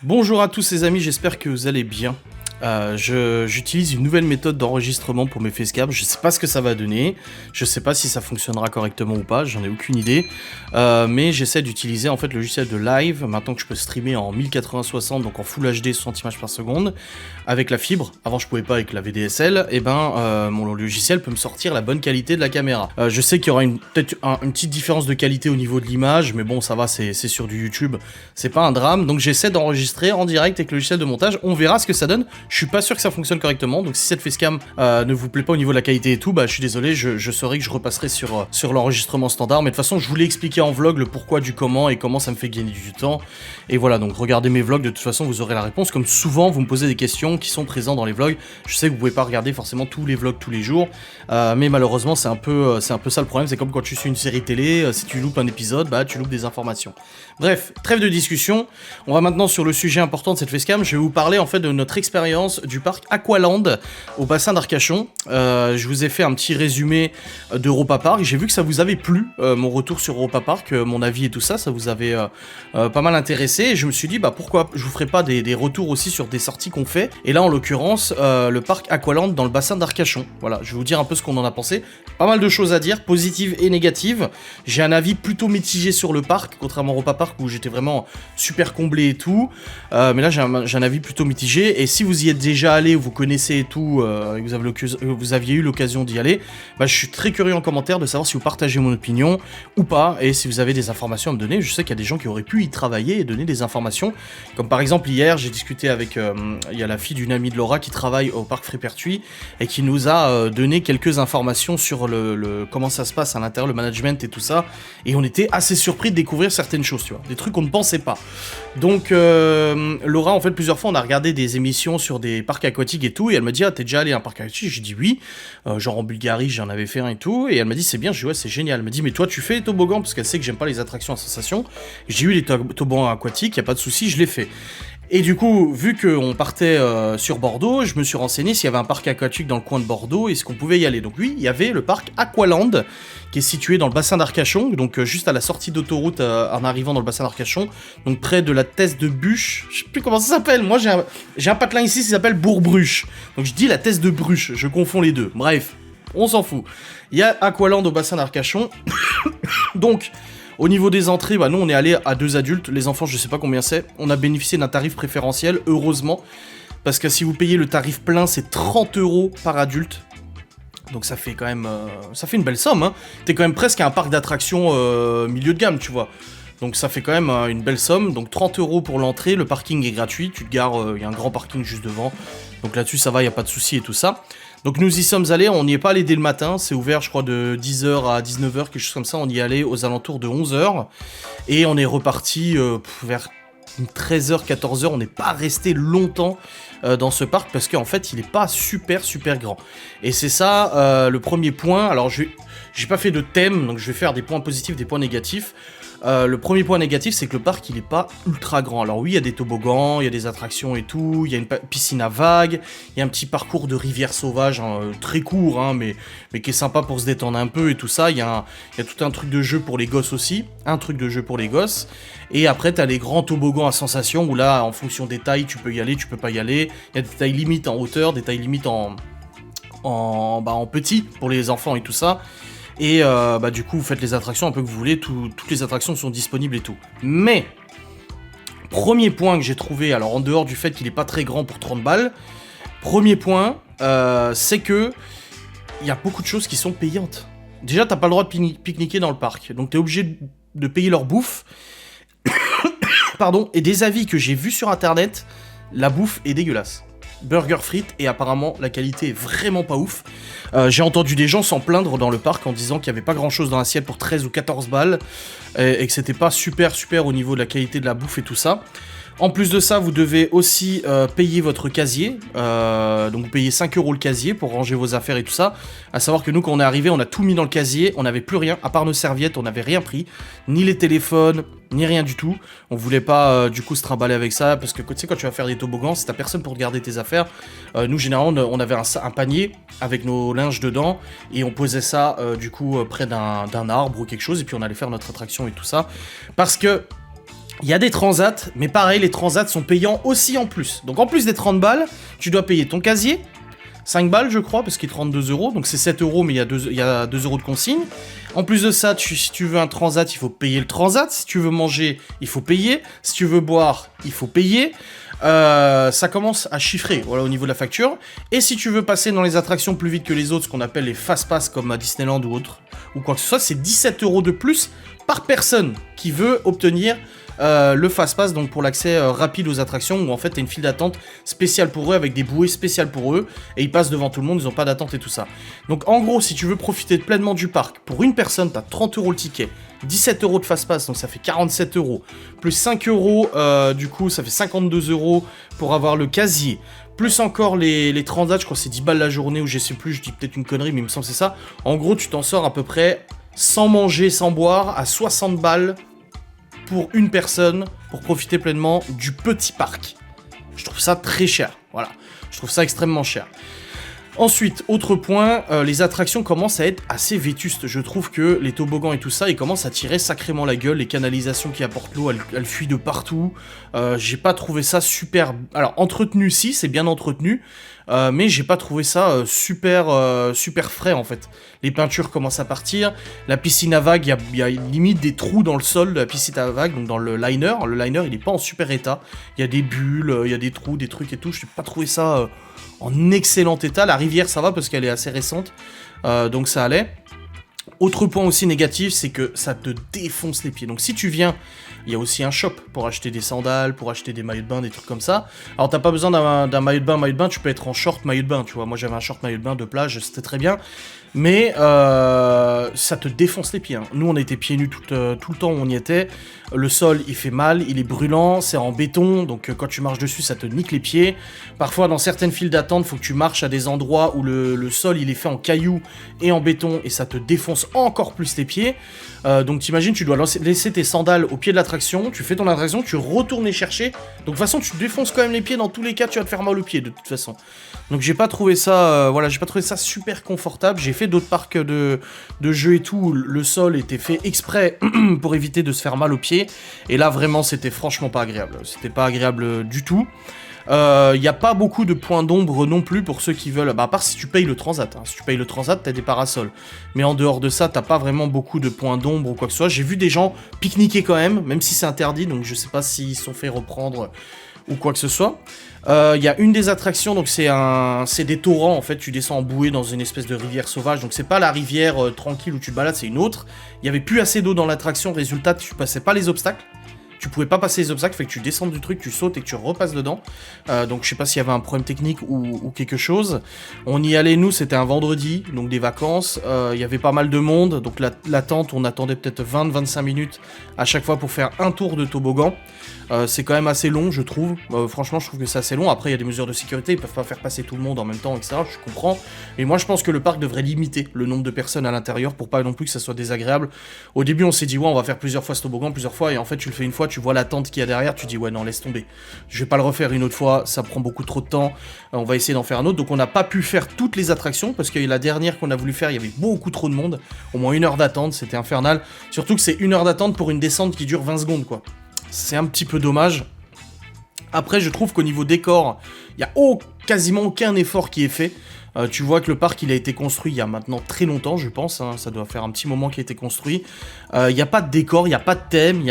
Bonjour à tous les amis, j'espère que vous allez bien. J'utilise une nouvelle méthode d'enregistrement pour mes facecam. Je sais pas ce que ça va donner, je sais pas si ça fonctionnera correctement ou pas, j'en ai aucune idée. Mais j'essaie d'utiliser en fait le logiciel de Live, maintenant que je peux streamer en 1080-60, donc en Full HD 60 images par seconde, avec la fibre. Avant je pouvais pas avec la VDSL, et mon logiciel peut me sortir la bonne qualité de la caméra. Je sais qu'il y aura peut-être une petite différence de qualité au niveau de l'image, mais bon ça va, c'est sur du YouTube, c'est pas un drame. Donc j'essaie d'enregistrer en direct avec le logiciel de montage, on verra ce que ça donne. Je suis pas sûr que ça fonctionne correctement, donc si cette facecam ne vous plaît pas au niveau de la qualité et tout, bah je suis désolé, je saurai que je repasserai sur l'enregistrement standard, mais de toute façon je voulais expliquer en vlog le pourquoi du comment et comment ça me fait gagner du temps. Et voilà, donc regardez mes vlogs, de toute façon vous aurez la réponse, comme souvent vous me posez des questions qui sont présentes dans les vlogs. Je sais que vous pouvez pas regarder forcément tous les vlogs tous les jours, mais malheureusement c'est un peu ça le problème, c'est comme quand tu suis une série télé, si tu loupes un épisode, bah tu loupes des informations. Bref, trêve de discussion, on va maintenant sur le sujet important de cette facecam. Je vais vous parler en fait de notre expérience du parc Aqualand au bassin d'Arcachon. Je vous ai fait un petit résumé d'Europa Park. J'ai vu que ça vous avait plu, mon retour sur Europa Park, mon avis et tout ça, ça vous avait pas mal intéressé. Et je me suis dit, bah pourquoi je vous ferai pas des retours aussi sur des sorties qu'on fait. Et là, en l'occurrence, le parc Aqualand dans le bassin d'Arcachon. Voilà, je vais vous dire un peu ce qu'on en a pensé. Pas mal de choses à dire, positives et négatives. J'ai un avis plutôt mitigé sur le parc, contrairement à Europa Park où j'étais vraiment super comblé et tout. Mais là, j'ai un avis plutôt mitigé. Et si vous y êtes déjà allé, vous connaissez et tout, et vous aviez eu l'occasion d'y aller, bah, je suis très curieux en commentaire de savoir si vous partagez mon opinion ou pas, et si vous avez des informations à me donner. Je sais qu'il y a des gens qui auraient pu y travailler et donner des informations, comme par exemple hier, j'ai discuté avec, il y a la fille d'une amie de Laura qui travaille au parc Frépertuis, et qui nous a donné quelques informations sur comment ça se passe à l'intérieur, le management et tout ça, et on était assez surpris de découvrir certaines choses, tu vois, des trucs qu'on ne pensait pas. Donc Laura, en fait, plusieurs fois on a regardé des émissions sur des parcs aquatiques et tout, et elle me dit, ah t'es déjà allé à un parc aquatique? J'ai dit oui, genre en Bulgarie j'en avais fait un et tout, et elle m'a dit c'est bien. Je dis ouais c'est génial. Elle me dit mais toi tu fais les toboggans, parce qu'elle sait que j'aime pas les attractions à sensation. J'ai dit oui, les toboggans aquatiques, y a pas de souci, je les fais. Et du coup, vu qu'on partait sur Bordeaux, je me suis renseigné s'il y avait un parc aquatique dans le coin de Bordeaux et est-ce qu'on pouvait y aller. Donc oui, il y avait le parc Aqualand qui est situé dans le bassin d'Arcachon, donc juste à la sortie d'autoroute en arrivant dans le bassin d'Arcachon, donc près de la Thèse de Bûche. Je sais plus comment ça s'appelle. Moi j'ai un patelin ici qui s'appelle Bourg-Bruche. Donc je dis la Thèse de Bruche, je confonds les deux. Bref, on s'en fout. Il y a Aqualand au bassin d'Arcachon. Donc au niveau des entrées, bah nous on est allé à 2 adultes, les enfants je sais pas combien c'est, on a bénéficié d'un tarif préférentiel, heureusement, parce que si vous payez le tarif plein c'est 30 € par adulte, donc ça fait quand même, ça fait une belle somme, hein. T'es quand même presque à un parc d'attractions milieu de gamme, tu vois. Donc ça fait quand même une belle somme, donc 30 € pour l'entrée, le parking est gratuit, tu te gares, il y a un grand parking juste devant, donc là-dessus ça va, il n'y a pas de souci et tout ça. Donc nous y sommes allés, on n'y est pas allé dès le matin, c'est ouvert je crois de 10h à 19h, quelque chose comme ça, on y est allé aux alentours de 11h, et on est reparti vers 13h, 14h, on n'est pas resté longtemps dans ce parc, parce qu'en fait il n'est pas super grand. Et c'est ça le premier point. Alors j'ai pas fait de thème, donc je vais faire des points positifs, des points négatifs. Le premier point négatif, c'est que le parc il est pas ultra grand. Alors oui, il y a des toboggans, il y a des attractions et tout, il y a une piscine à vagues, il y a un petit parcours de rivière sauvage très court, hein, mais qui est sympa pour se détendre un peu et tout ça. Il y a tout un truc de jeu pour les gosses aussi, Et après t'as les grands toboggans à sensation où là, en fonction des tailles, tu peux y aller, tu peux pas y aller. Il y a des tailles limites en hauteur, des tailles limites en petit pour les enfants et tout ça. Et du coup vous faites les attractions un peu que vous voulez, toutes les attractions sont disponibles et tout. Mais, premier point que j'ai trouvé, alors en dehors du fait qu'il est pas très grand pour 30 balles, premier point, c'est que il y a beaucoup de choses qui sont payantes. Déjà t'as pas le droit de pique-niquer dans le parc, donc t'es obligé de payer leur bouffe. Pardon, et des avis que j'ai vus sur internet, la bouffe est dégueulasse. Burger frites, et apparemment la qualité est vraiment pas ouf. J'ai entendu des gens s'en plaindre dans le parc en disant qu'il y avait pas grand chose dans l'assiette pour 13 ou 14 balles et que c'était pas super au niveau de la qualité de la bouffe et tout ça. En plus de ça, vous devez aussi payer votre casier, donc vous payez 5 € le casier pour ranger vos affaires et tout ça. À savoir que nous, quand on est arrivé, on a tout mis dans le casier, on n'avait plus rien, à part nos serviettes, on n'avait rien pris, ni les téléphones, ni rien du tout. On voulait pas du coup se trimballer avec ça, parce que tu sais, quand tu vas faire des toboggans, si t'as personne pour garder tes affaires, nous généralement on avait un panier avec nos linges dedans, et on posait ça du coup près d'un arbre ou quelque chose, et puis on allait faire notre attraction et tout ça, parce que Il y a des transats, mais pareil, les transats sont payants aussi en plus. Donc en plus des 30 balles, tu dois payer ton casier, 5 balles je crois, parce qu'il est 32 euros, donc c'est 7 euros, mais il y a 2 euros de consigne. En plus de ça, si tu veux un transat, il faut payer le transat. Si tu veux manger, il faut payer. Si tu veux boire, il faut payer. Ça commence à chiffrer, voilà, au niveau de la facture. Et si tu veux passer dans les attractions plus vite que les autres, ce qu'on appelle les fast pass comme à Disneyland ou autre, ou quoi que ce soit, c'est 17 euros de plus par personne qui veut obtenir le fast pass, donc pour l'accès rapide aux attractions, où en fait t'as une file d'attente spéciale pour eux, avec des bouées spéciales pour eux, et ils passent devant tout le monde, ils ont pas d'attente et tout ça. Donc en gros, si tu veux profiter pleinement du parc, pour une personne, t'as 30 euros le ticket, 17 euros de fast pass, donc ça fait 47 euros, plus 5 euros, du coup ça fait 52 euros pour avoir le casier, plus encore les transats, je crois que c'est 10 balles la journée, ou je sais plus, je dis peut-être une connerie, mais il me semble que c'est ça. En gros, tu t'en sors à peu près, sans manger, sans boire, à 60 balles pour une personne, pour profiter pleinement du petit parc. Je trouve ça très cher, voilà. Je trouve ça extrêmement cher. Ensuite, autre point, les attractions commencent à être assez vétustes. Je trouve que les toboggans et tout ça, ils commencent à tirer sacrément la gueule. Les canalisations qui apportent l'eau, elles fuient de partout. J'ai pas trouvé ça super... Alors, entretenu, si, c'est bien entretenu. Mais j'ai pas trouvé ça super frais, en fait. Les peintures commencent à partir. La piscine à vagues, il y a limite des trous dans le sol de la piscine à vagues, donc dans le liner. Le liner, il est pas en super état. Il y a des bulles, il y a des trous, des trucs et tout. Je n'ai pas trouvé ça... en excellent état. La rivière, ça va parce qu'elle est assez récente, donc ça allait. Autre point aussi négatif, c'est que ça te défonce les pieds. Donc si tu viens, il y a aussi un shop pour acheter des sandales, pour acheter des maillots de bain, des trucs comme ça. Alors t'as pas besoin d'un maillot de bain, tu peux être en short maillot de bain, tu vois. Moi j'avais un short maillot de bain de plage, c'était très bien. Mais ça te défonce les pieds, hein. Nous on était pieds nus tout le temps où on y était. Le sol il fait mal, il est brûlant, c'est en béton, donc quand tu marches dessus ça te nique les pieds. Parfois dans certaines files d'attente, faut que tu marches à des endroits où le sol il est fait en cailloux et en béton et ça te défonce encore plus les pieds. Donc t'imagines, tu dois laisser tes sandales au pied de l'attraction, tu fais ton attraction, tu retournes les chercher. Donc de toute façon tu te défonces quand même les pieds, dans tous les cas tu vas te faire mal aux pieds de toute façon. Donc j'ai pas trouvé ça, j'ai pas trouvé ça super confortable. J'ai fait d'autres parcs de jeux et tout, où le sol était fait exprès pour éviter de se faire mal aux pieds. Et là vraiment c'était franchement pas agréable. C'était pas agréable du tout. Y a pas beaucoup de points d'ombre non plus pour ceux qui veulent, à part si tu payes le transat, hein. Si tu payes le transat, t'as des parasols. Mais en dehors de ça, t'as pas vraiment beaucoup de points d'ombre ou quoi que ce soit. J'ai vu des gens pique-niquer quand même si c'est interdit, donc je sais pas s'ils se sont fait reprendre ou quoi que ce soit. Y a une des attractions, donc c'est des torrents en fait, tu descends en bouée dans une espèce de rivière sauvage, donc c'est pas la rivière tranquille où tu te balades, c'est une autre. Il y avait plus assez d'eau dans l'attraction, résultat tu passais pas les obstacles. Tu pouvais pas passer les obstacles, fait que tu descends du truc, tu sautes et que tu repasses dedans. Donc je sais pas s'il y avait un problème technique ou quelque chose. On y allait, nous, c'était un vendredi, donc des vacances. Il y avait pas mal de monde, donc l'attente, on attendait peut-être 20-25 minutes à chaque fois pour faire un tour de toboggan. C'est quand même assez long, je trouve. Franchement, je trouve que c'est assez long. Après, il y a des mesures de sécurité, ils peuvent pas faire passer tout le monde en même temps, etc. Je comprends. Et moi, je pense que le parc devrait limiter le nombre de personnes à l'intérieur pour pas non plus que ça soit désagréable. Au début, on s'est dit, ouais, on va faire plusieurs fois ce toboggan, plusieurs fois. Et en fait, tu le fais une fois, tu vois la tente qu'il y a derrière, tu dis, ouais, non, laisse tomber. Je vais pas le refaire une autre fois, ça prend beaucoup trop de temps. On va essayer d'en faire un autre. Donc, on n'a pas pu faire toutes les attractions parce que la dernière qu'on a voulu faire, il y avait beaucoup trop de monde. Au moins 1 heure d'attente, c'était infernal. Surtout que c'est 1 heure d'attente pour une descente qui dure 20 secondes, quoi. C'est un petit peu dommage. Après, je trouve qu'au niveau décor, il n'y a quasiment aucun effort qui est fait. Tu vois que le parc, il a été construit il y a maintenant très longtemps, je pense. Hein, ça doit faire un petit moment qu'il a été construit. Il n'y a pas de décor, il n'y a pas de thème.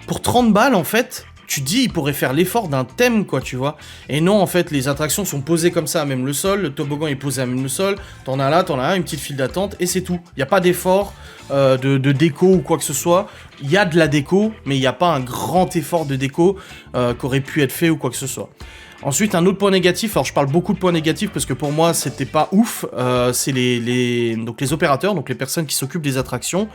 Pour 30 balles, en fait, tu te dis, il pourrait faire l'effort d'un thème, quoi, tu vois. Et non, en fait, les attractions sont posées comme ça à même le sol. Le toboggan est posé à même le sol. T'en as là, une petite file d'attente, et c'est tout. Il n'y a pas d'effort de déco ou quoi que ce soit. Il y a de la déco, mais il n'y a pas un grand effort de déco qu'aurait pu être fait ou quoi que ce soit. Ensuite, un autre point négatif, alors je parle beaucoup de points négatifs parce que pour moi c'était pas ouf, c'est donc les opérateurs, donc les personnes qui s'occupent des attractions,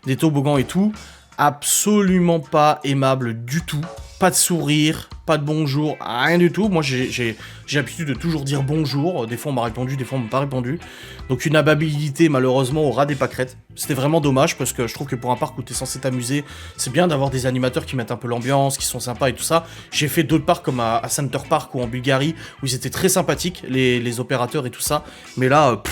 des toboggans et tout, absolument pas aimables du tout. Pas de sourire, pas de bonjour, rien du tout. Moi, j'ai l'habitude de toujours dire bonjour. Des fois, on m'a répondu, des fois, on m'a pas répondu. Donc, une amabilité, malheureusement, au ras des pâquerettes. C'était vraiment dommage parce que je trouve que pour un parc où t'es censé t'amuser, c'est bien d'avoir des animateurs qui mettent un peu l'ambiance, qui sont sympas et tout ça. J'ai fait d'autres parcs comme à Center Park ou en Bulgarie où ils étaient très sympathiques, les opérateurs et tout ça. Mais là,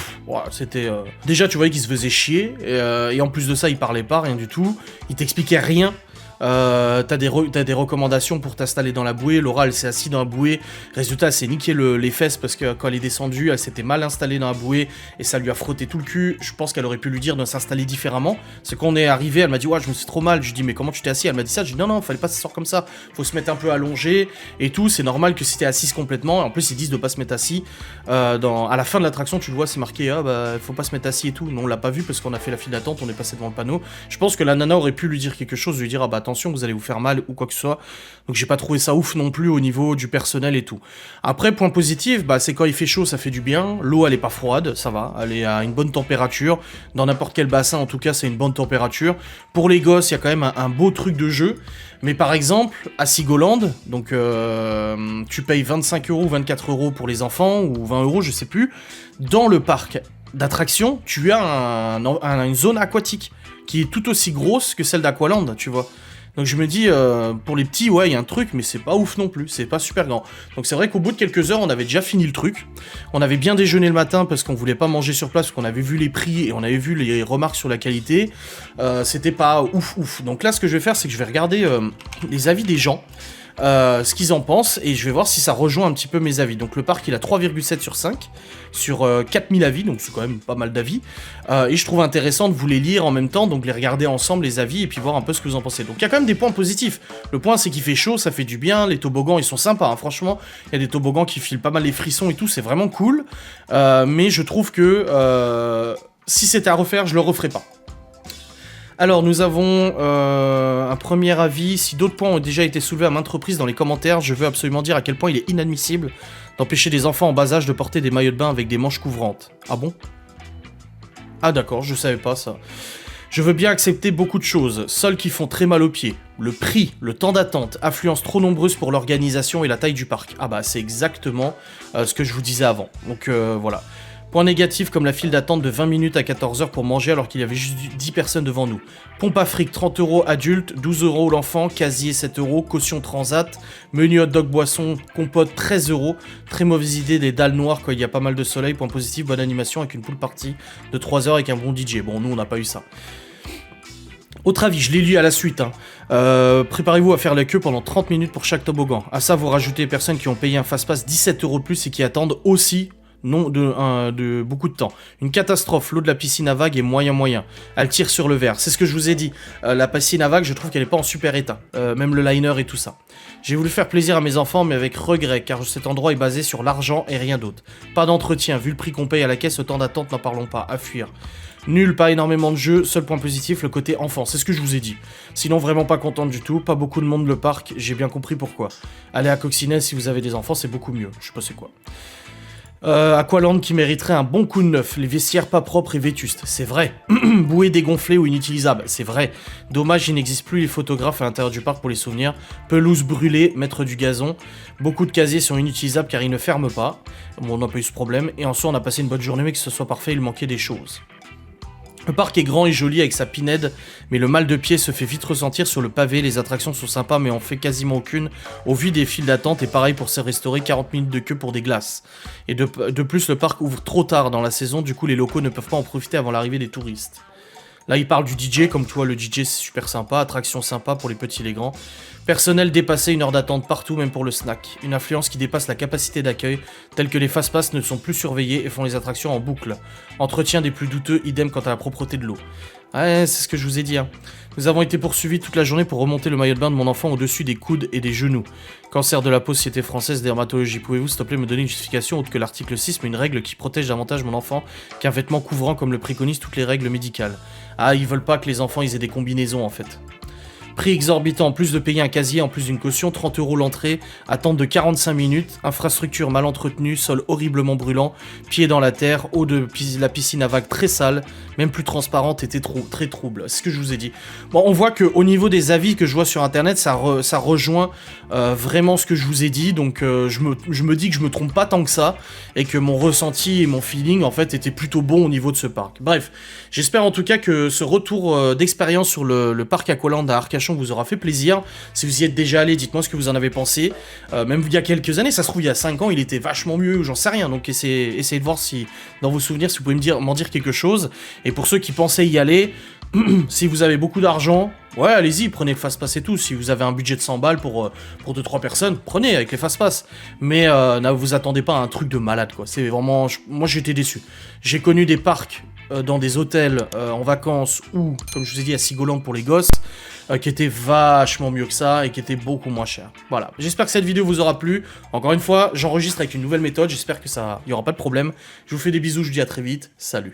c'était... Déjà, tu voyais qu'ils se faisaient chier. Et en plus de ça, ils parlaient pas, rien du tout. Ils t'expliquaient rien. T'as des recommandations pour t'installer dans la bouée. Laura, elle s'est assise dans la bouée. Résultat, elle s'est niqué les fesses parce que quand elle est descendue, elle s'était mal installée dans la bouée et ça lui a frotté tout le cul. Je pense qu'elle aurait pu lui dire de s'installer différemment. C'est quand on est arrivé, elle m'a dit ouais, je me suis trop mal. Je lui dis mais comment tu t'es assis? Elle m'a dit ça. Je dis non, fallait pas s'asseoir comme ça. Faut se mettre un peu allongé et tout. C'est normal que si t'es assise complètement. En plus, ils disent de pas se mettre assis. À la fin de l'attraction, tu le vois, c'est marqué faut pas se mettre assis et tout. Non, on l'a pas vu parce qu'on a fait la file d'attente, on est passé devant le panneau. Je pense que la nana aurait pu lui dire quelque chose, lui dire attention, vous allez vous faire mal ou quoi que ce soit. Donc j'ai pas trouvé ça ouf non plus au niveau du personnel et tout. Après, point positif, c'est quand il fait chaud, ça fait du bien. L'eau, elle est pas froide, ça va, elle est à une bonne température. Dans n'importe quel bassin, en tout cas, c'est une bonne température. Pour les gosses, il y a quand même un beau truc de jeu. Mais par exemple, à Sigoland, donc tu payes 25 € ou 24 € pour les enfants, ou 20 €, je sais plus. Dans le parc d'attractions, tu as une zone aquatique qui est tout aussi grosse que celle d'Aqualand, tu vois. Donc je me dis, pour les petits, ouais, il y a un truc, mais c'est pas ouf non plus, c'est pas super grand. Donc c'est vrai qu'au bout de quelques heures, on avait déjà fini le truc. On avait bien déjeuné le matin parce qu'on voulait pas manger sur place, parce qu'on avait vu les prix et on avait vu les remarques sur la qualité. C'était pas ouf. Donc là, ce que je vais faire, c'est que je vais regarder les avis des gens. Ce qu'ils en pensent et je vais voir si ça rejoint un petit peu mes avis. Donc le parc il a 3,7 sur 5 sur 4000 avis, donc c'est quand même pas mal d'avis et je trouve intéressant de vous les lire en même temps, donc les regarder ensemble les avis et puis voir un peu ce que vous en pensez. Donc il y a quand même des points positifs. Le point c'est qu'il fait chaud, ça fait du bien, les toboggans ils sont sympas, hein. Franchement il y a des toboggans qui filent pas mal les frissons et tout, c'est vraiment cool, mais je trouve que si c'était à refaire je le referais pas. Alors, nous avons un premier avis. Si d'autres points ont déjà été soulevés à maintes reprises dans les commentaires, je veux absolument dire à quel point il est inadmissible d'empêcher des enfants en bas âge de porter des maillots de bain avec des manches couvrantes. Ah bon? Ah d'accord, je savais pas ça. Je veux bien accepter beaucoup de choses, seules qui font très mal aux pieds. Le prix, le temps d'attente, affluence trop nombreuse pour l'organisation et la taille du parc. Ah bah c'est exactement ce que je vous disais avant. Donc voilà. Point négatif comme la file d'attente de 20 minutes à 14 h pour manger alors qu'il y avait juste 10 personnes devant nous. Pompe à fric 30 € adulte, 12 € l'enfant, casier 7 €, caution transat, menu hot dog boisson, compote 13 €. Très mauvaise idée des dalles noires quand il y a pas mal de soleil. Point positif, bonne animation avec une pool party de 3 heures avec un bon DJ. Bon, nous on n'a pas eu ça. Autre avis, je l'ai lu à la suite. Préparez-vous à faire la queue pendant 30 minutes pour chaque toboggan. À ça, vous rajoutez les personnes qui ont payé un fast-pass 17 € de plus et qui attendent aussi de beaucoup de temps. Une catastrophe, l'eau de la piscine à vagues est moyen. Elle tire sur le verre. C'est ce que je vous ai dit. La piscine à vagues, je trouve qu'elle est pas en super état. Même le liner et tout ça. J'ai voulu faire plaisir à mes enfants, mais avec regret, car cet endroit est basé sur l'argent et rien d'autre. Pas d'entretien, vu le prix qu'on paye à la caisse, le temps d'attente, n'en parlons pas. À fuir. Nul, pas énormément de jeux, seul point positif, le côté enfant, c'est ce que je vous ai dit. Sinon, vraiment pas contente du tout, pas beaucoup de monde le parc, j'ai bien compris pourquoi. Allez à Coccinelle si vous avez des enfants, c'est beaucoup mieux, je sais pas c'est quoi. Aqualand qui mériterait un bon coup de neuf, les vestiaires pas propres et vétustes, c'est vrai. Bouées dégonflées ou inutilisables, c'est vrai. Dommage, il n'existe plus les photographes à l'intérieur du parc pour les souvenirs. Pelouse brûlée, mettre du gazon. Beaucoup de casiers sont inutilisables car ils ne ferment pas. Bon, on n'a pas eu ce problème. Et en soi, on a passé une bonne journée, mais que ce soit parfait, il manquait des choses. Le parc est grand et joli avec sa pinède, mais le mal de pied se fait vite ressentir sur le pavé. Les attractions sont sympas, mais on fait quasiment aucune au vu des files d'attente. Et pareil pour se restaurer, 40 minutes de queue pour des glaces. Et de plus, le parc ouvre trop tard dans la saison, du coup les locaux ne peuvent pas en profiter avant l'arrivée des touristes. Là, il parle du DJ, comme toi, le DJ c'est super sympa, attraction sympa pour les petits et les grands. Personnel dépassé, 1 heure d'attente partout, même pour le snack. Une affluence qui dépasse la capacité d'accueil, telle que les fast-pass ne sont plus surveillés et font les attractions en boucle. Entretien des plus douteux, idem quant à la propreté de l'eau. Ouais, c'est ce que je vous ai dit. Hein. Nous avons été poursuivis toute la journée pour remonter le maillot de bain de mon enfant au-dessus des coudes et des genoux. Cancer de la peau, Société française dermatologie. Pouvez-vous s'il te plaît me donner une justification autre que l'article 6, mais une règle qui protège davantage mon enfant qu'un vêtement couvrant comme le préconisent toutes les règles médicales. Ah, ils veulent pas que les enfants ils aient des combinaisons en fait. Prix exorbitant, en plus de payer un casier, en plus d'une caution, 30 € l'entrée, attente de 45 minutes, infrastructure mal entretenue, sol horriblement brûlant, pieds dans la terre, eau de la piscine à vagues très sale, même plus transparente, était très trouble. C'est ce que je vous ai dit. Bon, on voit qu'au niveau des avis que je vois sur internet, ça rejoint vraiment ce que je vous ai dit, donc je me dis que je me trompe pas tant que ça, et que mon ressenti et mon feeling, en fait, étaient plutôt bons au niveau de ce parc. Bref, j'espère en tout cas que ce retour d'expérience sur le parc Aqualand à Arcachon vous aura fait plaisir. Si vous y êtes déjà allé, dites-moi ce que vous en avez pensé. Même il y a quelques années, ça se trouve il y a 5 ans, il était vachement mieux, ou j'en sais rien. Donc essayez de voir si, dans vos souvenirs, si vous pouvez m'en dire quelque chose. Et pour ceux qui pensaient y aller, Si vous avez beaucoup d'argent, ouais, allez-y, prenez le fast-pass et tout. Si vous avez un budget de 100 balles pour 2-3 personnes, prenez avec les fast-pass. Mais ne vous attendez pas à un truc de malade, quoi. C'est vraiment... Moi, j'étais déçu. J'ai connu des parcs dans des hôtels en vacances ou, comme je vous ai dit, à Sigoland pour les gosses, qui étaient vachement mieux que ça et qui étaient beaucoup moins chers. Voilà. J'espère que cette vidéo vous aura plu. Encore une fois, j'enregistre avec une nouvelle méthode. J'espère que ça... il n'y aura pas de problème. Je vous fais des bisous, je vous dis à très vite. Salut.